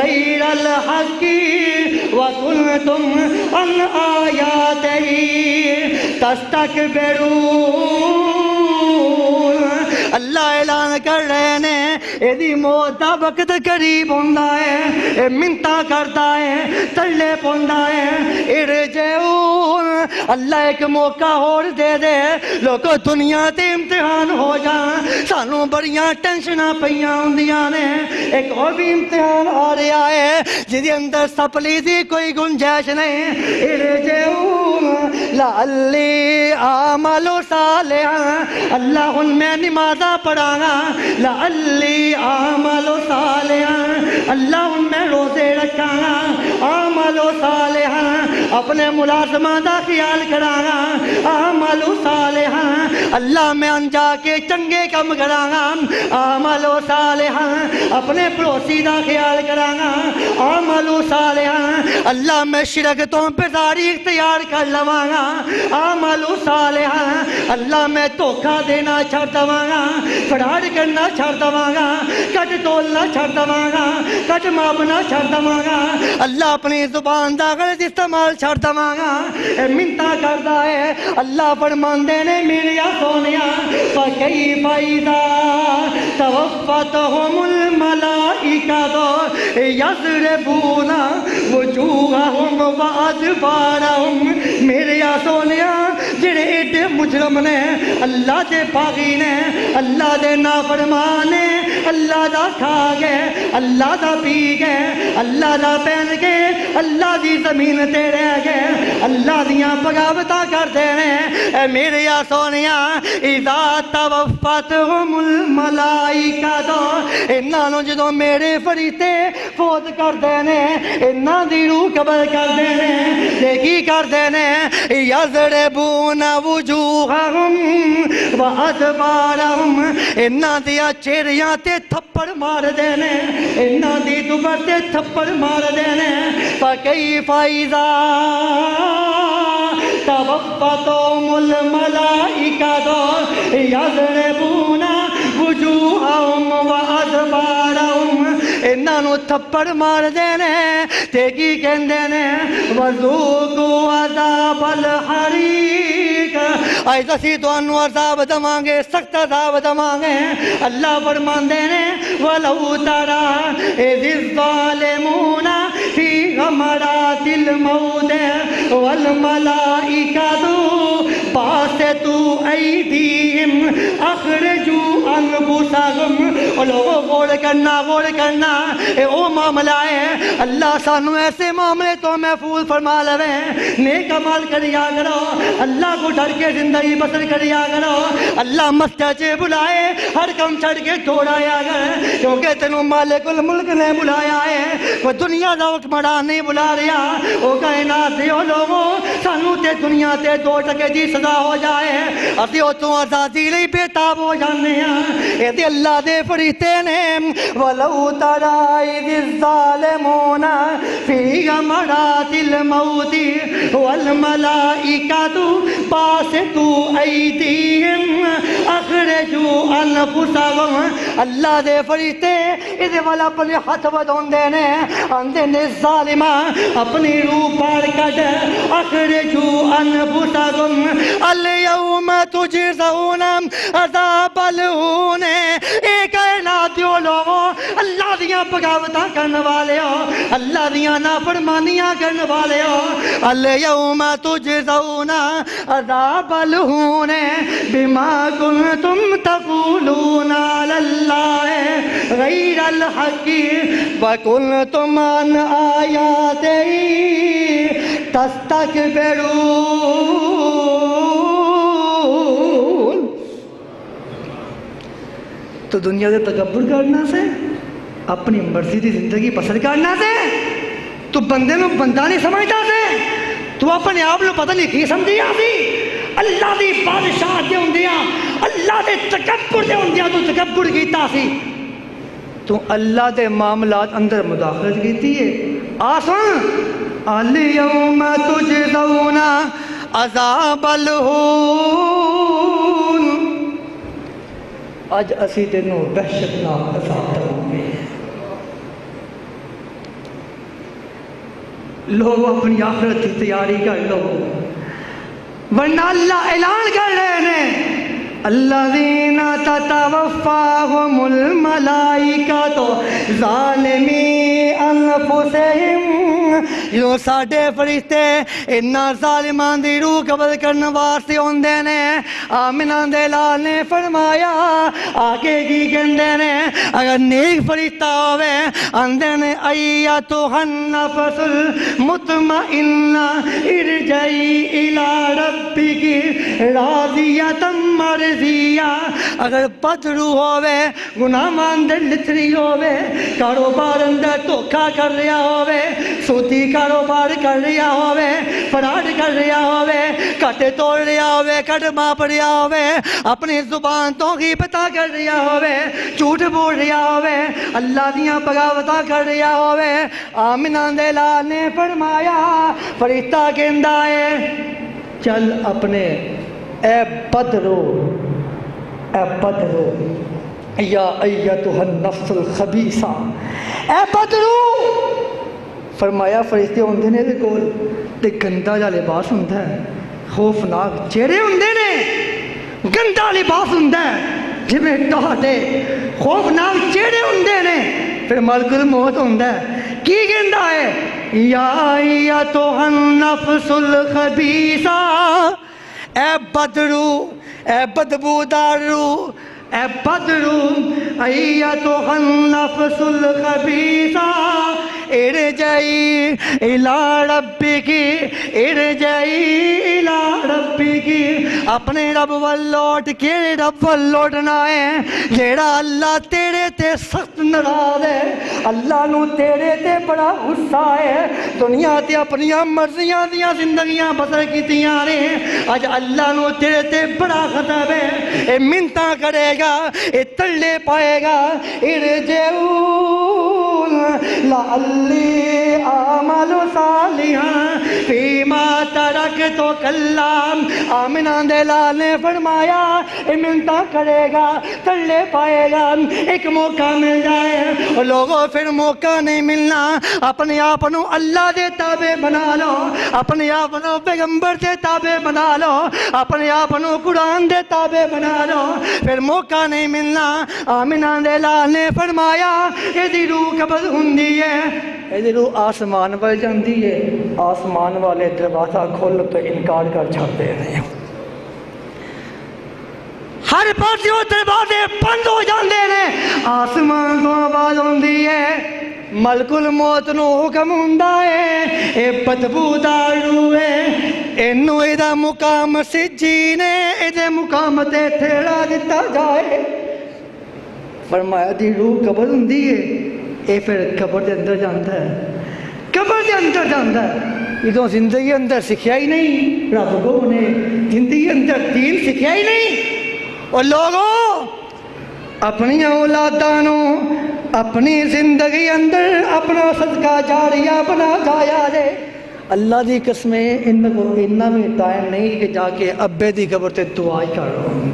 غَيْرَ الْحَقِّ وَكُنتُمْ عَنْ آيَاتِهِ تَسْتَكْبِرُونَ. اللہ اعلان کر رہے ہیں ایدی موت دا وقت قریب ہوندا ہے، اے منتا کردا ہے، تلے پوندا ہے ارجعون. اللہ ایک موقع اور دے دے لوگو دنیا تے امتحان ہو جان، سانوں بڑیاں ٹینشناں پیاں ہوندیاں نے، ایک اور بھی امتحان آ رہا ہے جدی اندر سپلی دی کوئی گنجائش نہیں. ارجعون لعلی اعمل صالحا. اللہ ان میں نمازاں پڑھاں گا لعلی اعمل صالحا. اللہ ان میں روزے رکھاں گا اعمل صالحا. اپنے ملازمہ دا خیال کراں گا اعمل صالحا. اللہ میں انجا کے چنگے کم کراں گا اعمل صالحا. اپنے پڑوسی دا خیال کراں گا اعمل صالحا. اللہ میں شرک تو بیزاری اختیار کر لواں گا اعمل صالحا. اللہ میں دھوکا دینا چھڑ دواں گا، فراڈ کرنا چھڑ دواں گا، کٹ تولنا چھڑ دواں گا، کٹ مابنا چھڑ دواں گا. اللہ اپنی زبان دا غلط استعمال چھڑ دواں گا. اے منتا کردا ہے اللہ فرماندے نے میرے سونیا فَكَيْفَ إِذَا تَوَفَّتْهُمُ الْمَلَائِكَةُ يَضْرِبُونَ وُجُوهَهُمْ وَأَدْبَارَهُمْ. میرے سونیا جڑے ایڈے مجرم نے، اللہ دے باغی نے، اللہ دے نافرمان نے، اللہ دا کھا گئے، اللہ دا پی گئے، اللہ دا پہن گئے، اللہ دی زمین تے رہ گئے، اللہ دیاں بغاوتاں کردے نے. اے میرے سونیا اذا توفتہم الملائکۃ، انہاں نوں جدوں میرے فرشتے فوت کردے نے، انہاں دی روح قبض کردے نے، تے کی کردے نے یضربون وجوہہم وادبارہم. انہاں دیاں چہریاں تے تھپڑ مار دے نے، انہاں دی دوبر تے تھپڑ مار دے نے. فَكَيْفَ إِذَا توفتہم الملائکۃ یضربون وجوہہم وادبارہم. انہاں نوں تھپڑ مار دے نے تے کی کہندے نے وذوقوا عذاب الحریق. ایسا اسی تانوں عذاب دواں گے، سخت عذاب دواں گے. اللہ فرماندے نے وَلَوْ تَرَى إِذِ الظَّالِمُونَ فِي غَمَرَاتِ الْمَوْتِ وَالْمَلَائِكَةُ بَاسِطُو أَيْدِيهِمْ أَخْرِجُوا أَنفُسَكُمْ. اور لوگوں کو غور کرنا اے او معاملہ ہے اللہ سانو ایسے معاملے تو محفوظ فرما لے نیک عمل کریا کرو اللہ کو ڈر کے زندگی بسر کریا کرو اللہ مسجد سے بلائے ہر کم چھڑ کے دوڑایا کر کیونکہ تینوں مالک الملک نے بلایا ہے کوئی دنیا دا حکمران نہیں بلا رہا او کائنات دیو لوگوں سانو تے دنیا تے 2% دی سزا ہو جائے اسی او تو آزادی لئی بےتاب ہو جانے ہیں اے تے اللہ دے فرشتے نے ولو تری اذ الظالمون فی غمرات الموت والملائکۃ باسطوا ایدیہم اخرجوا انفسکم اللہ دے فرشتے ادھے والا اپنے ہاتھ ودھوندے نے آندے نے ظالمہ اپنی روح باہر کڈ اخرجوا انفسکم الیوم تجزون عذاب الہون اے کائنات دیو لوگوں اللہ دیاں بغاوتاں کرنے والے ہو اللہ دیاں نافرمانیاں کرنے والے ہو الیوم تجزون عذاب الہون بما کنتم تقولون علی اللہ غیر الحق وکنتم عن آیاتہ تستکبرون تو دنیا سے تکبر کرنا سے اپنی مرضی کی زندگی بسر کرنا سے تو بندے نو بندہ نہیں سمجھتا سے تو اپنے آپ کو پتہ نہیں کی سمجھیا سی اللہ دی بادشاہ دے ہوندیا اللہ دے تکبر دے ہوندیا تو تکبر کیتا سی تو اللہ دے معاملات اندر مداخلت کیتی ہے آسان الیوم تجزون عذاب الہون اج اسی تینوں وحشتناک عذاب دوں گے لوگ اپنی آخرت کی تیاری کر لو ورنہ اللہ اعلان کر رہے ہیں الذین تتوفاہم الملائکۃ ظالمی انفسہم جو ساڈے فرشتے انہاں ظالمان دی روح قبض کرنے واسطے ہوندے نے آمنہ دے لال نے فرمایا آگے کی کہندے نے اگر نیک فرشتہ ہوئے اندے نے ایتھا النفس المطمئنہ ارجعی الی ربک راضیۃ مرضیہ اگر بدرو ہوئے گناہ اندر لتری ہوئے کاروبار اندر دھوکا کر رہا ہوئے سودی کاروبار کر رہا ہوئے فراڈ کر رہا ہوئے کٹے توڑ رہا ہوئے کٹ ماپ رہا ہوئے اپنی زبان تو غیبتاں کر رہا ہوئے جھوٹ بول رہا ہوئے اللہ دیاں بغاوتاں کر رہا ہوئے آمنہ دے لال نے فرمایا فرشتہ کہندا ہے چل اپنے اے بدرو یا ایتھا النفس الخبیثہ اے بدرو فرمایا فرشتے ہوندے نے دے کول تے گندا جا لباس ہوندا ہے خوفناک چہرے ہوندے نے گندا لباس ہوندا ہے جویں ٹہاٹے خوفناک چہرے ہوندے نے پھر ملک الموت ہوندا ہے کی کہندا ہے یا ایتھا النفس الخبیثہ اے بدرو اے بدبودار روح اے بدرو ایتھا النفس الخبیثہ ارجعی الی ربک ارجعی الی ربک اپنے رب وال لوٹ کے رب وال لوٹنا ہے جیڑا اللہ تیرے تے سخت ناراض ہے اللہ نو تیرے تے بڑا غصہ ہے دنیا تے اپنی مرضیاں دیاں زندگیاں بسر کیتیاں نے اج اللہ نو تیرے تے بڑا غضب ہے اے منتاں کرے گا اے تلے پائے گا ارجعون لعلی اعمل صالحا فیما ترکت کلا آمنہ دے لال نے فرمایا اے منتاں کرے گا تلے پائے گا ایک موقع مل جائے لوگوں پھر موقع نہیں ملنا اپنے آپنوں اللہ دے تابع بنا لو اپنے آپنوں پیغمبر دے تابع بنا لو اپنے آپنوں قرآن دے تابع بنا لو پھر موقع نہیں ملنا آمنہ دے لال نے فرمایا اے دی روح قبض ہوندی ہے اے دی روح آسمان پر جاندی ہے آسمان والے دروازہ کھول تو انکار کر چھاڑتے ہیں ہر پاسے دروازے بند ہو جاندے نے آسمان تو آواز ہوندی ہے ملک الموت نو حکم ہوندا ہے اے بدبودار روح ہے اینو ایدا مقام سجین ہے ایدے مقام تے ٹھیڑا دتا جائے فرمایا دی روح قبر ہوندی ہے اے پھر قبر دے اندر جاندا ہے قبر دے اندر جاندا ہے ادھوں زندگی اندر سکھیا ہی نہیں رب کو نے زندگی اندر دین سکھیا ہی نہیں اور لوگوں اپنی اولاداں نو اپنی زندگی اندر اپنا صدقہ جاریہ بنا جایا جے اللہ دی قسمیں ان کو اتنا بھی ٹائم نہیں کہ جا کے ابے دی قبر تے دعا ہی کر رہا ہوں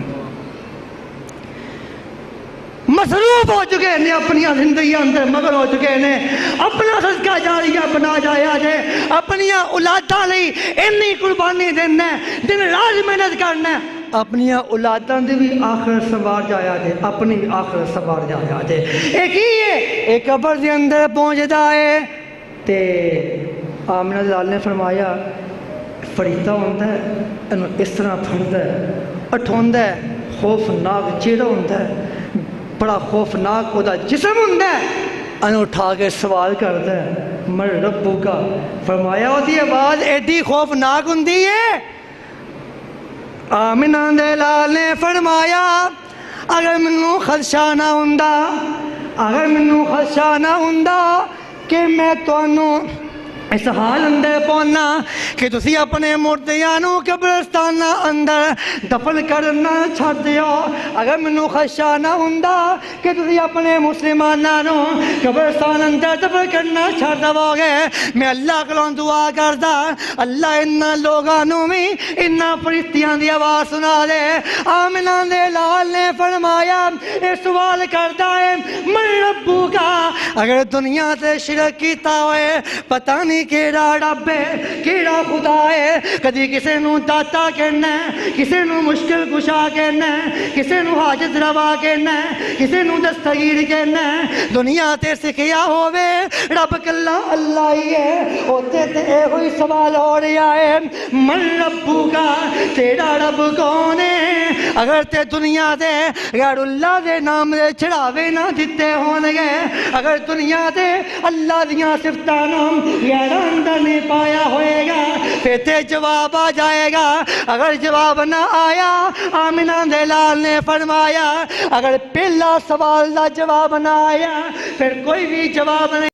مصروف ہو چکے ہیں اپنی زندگی اندر مگر ہو چکے ہیں اپنا صدقہ جاریہ بنا جایا جے اپنی اولاداں لئی اتنی قربانی دینا ہے دن رات محنت کرنا ہے اپنی اولاداں دی بھی آخر سوار جایا جے اپنی آخر سوار جایا جے ایک ہی ہے ایک قبر دے اندر پہنچ ہے تے آمنہ لال نے فرمایا فریدہ ہوندہ ہے انہوں اس طرح پھڑتا ہے اٹھوندہ ہے خوفناک چہرہ ہوندہ ہے بڑا خوفناک ہوتا جسم ہوندہ ہے انہوں اٹھا کے سوال کرتا ہے مر ربو کا فرمایا ہوتی آواز ایڈی خوفناک ہوندی ہے آمنہ دے لال نے فرمایا اگر منوں خدشہ نہ ہوندہ اگر منوں خدشہ نہ ہوندہ کہ میں تو انہوں اس حال اندر پہننا کہ تسی اپنے مردیانوں قبرستان اندر دفن کرنا چھڑ دیو اگر منو خدشہ نہ ہوندہ کہ تسی اپنے مسلمانوں قبرستان اندر دفن کرنا چھڑ دو گے میں اللہ کو دعا کردا اللہ انہاں لوگانوں میں انہاں فرشتیاں دی آواز سنا دے آمنہ دے لال نے فرمایا اے سوال کردا ہے من ربو کا اگر دنیا سے شرک کیتا ہوئے پتہ نہیں کیڑا رب ہے کیڑا خدا ہے کدی کسے نو داتا کہنا ہے کسے نو مشکل کشا کہنا ہے کسے نو حاجت روا کہنا ہے کسے نو دستگیر کہنا ہے دنیا تے سکھیا ہووے رب کلا اللہ ہی ہے ہوتے تے اے ہوئی سوال ہو رہا ہے من ربو کا تیرا رب کون ہے اگر تے دنیا دے غیر اللہ دے نام دے چڑھاوے نہ دیتے ہونگے اگر دنیا دے اللہ دیاں صفتاں نام غیر اندر نہیں پایا ہوئے گا پھر تے جواب آ جائے گا اگر جواب نہ آیا آمنہ دے لال نے فرمایا اگر پہلا سوال دا جواب نہ آیا پھر کوئی بھی جواب نہیں